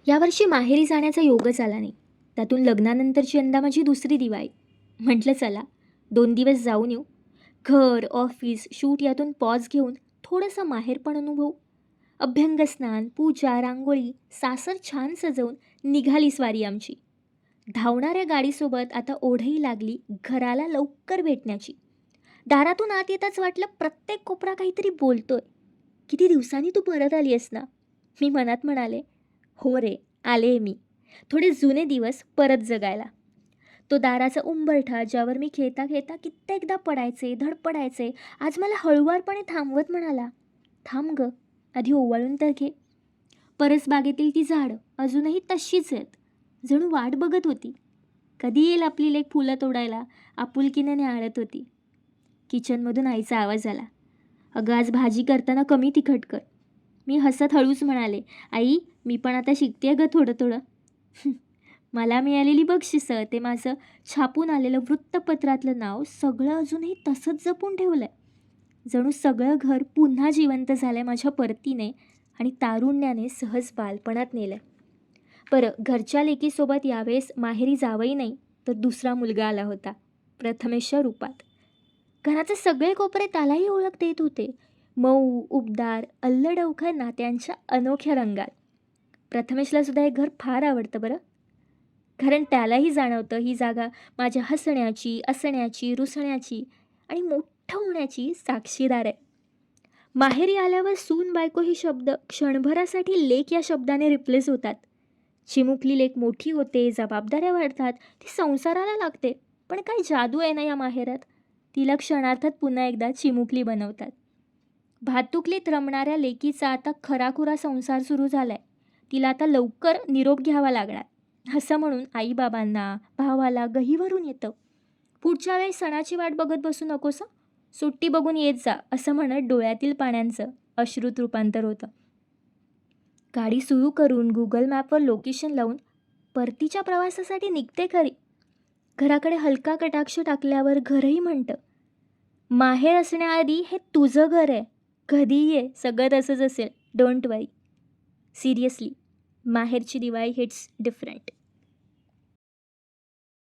यावर्षी माहेरी जाण्याचा योगच आला नाही. त्यातून लग्नानंतरची यंदा माझी दुसरी दिवाळी. म्हटलं चला 2 दिवस जाऊन येऊ. घर, ऑफिस, शूट यातून पॉज घेऊन थोडंसं माहेर पण अनुभवू. अभ्यंगस्नान, पूजा, रांगोळी, सासर छान सजवून निघाली स्वारी आमची. धावणाऱ्या गाडीसोबत आता ओढही लागली घराला लवकर भेटण्याची. दारातून आत येताच वाटलं प्रत्येक कोपरा काहीतरी बोलतोय. किती दिवसांनी तू परत आली आहेस ना. मी मनात म्हणाले, हो रे, आले मी. थोडे जुने दिवस परत जगायला. तो दाराचा उंबरठा ज्यावर मी खेळता खेळता कित्येकदा पडायचे, धडपडायचे, आज मला हळुवारपणे थांबवत म्हणाला, थांब ग, आधी ओवाळून तर घे. परसबागेतील ती झाडं अजूनही तशीच आहेत. जणू वाट बघत होती. कधी येईल आपली लेक फुलं तोडायला, आपुलकीने न्याहाळत होती. किचनमधून आईचा आवाज आला, अगं आज भाजी करताना कमी तिखट कर. मी हसत हळूच म्हणाले, आई मी पण आता शिकते ग थोडं थोडं. मला मिळालेली बक्षिसं, ते माझं छापून आलेलं वृत्तपत्रातलं नाव, सगळं अजूनही तसंच जपून ठेवलंय. जणू सगळं घर पुन्हा जिवंत झालंय माझ्या परतीने आणि तारुण्याने सहज बालपणात नेलंय. बरं, घरच्या लेकीसोबत यावेळेस माहेरी जावंही नाही तर दुसरा मुलगा आला होता, प्रथमेशच्या रूपात. घराचे सगळे कोपरे त्यालाही ओळख देत होते. मऊ, उबदार, अल्लडवखर नात्यांच्या अनोख्या रंगात. प्रथमेशला सुद्धा हे घर फार आवडतं बरं. कारण त्यालाही जाणवतं ही जागा माझ्या हसण्याची, असण्याची, रुसण्याची आणि मोठं होण्याची साक्षीदार आहे. माहेरी आल्यावर सून बायको ही शब्द क्षणभरासाठी लेक या शब्दाने रिप्लेस होतात. चिमुकली लेक मोठी होते, जबाबदाऱ्या वाढतात, ती संसाराला लागते. पण काय जादू आहे ना या माहेरात. तिला क्षणार्थात पुन्हा एकदा चिमुकली बनवतात. भातुकलीत रमणाऱ्या लेकीचा आता खराखुरा संसार सुरू झालाय. तिला आता लवकर निरोप घ्यावा लागणार. असं म्हणून आईबाबांना, भावाला गहीवरून येतं. पुढच्या वेळी सणाची वाट बघत बसू नकोस, सुट्टी बघून येत जा, असं म्हणत डोळ्यातील पाण्याचं अश्रूत रूपांतर होतं. गाडी सुरू करून गुगल मॅपवर लोकेशन लावून परतीच्या प्रवासासाठी निघते खरी. घराकडे हलका कटाक्ष टाकल्यावर घरही म्हणतं, माहेर असण्याआधी हे तुझं घर आहे, कधीही ये, सगळं तसंच असेल, don't worry. Seriously, Maherchi Diwali hits different.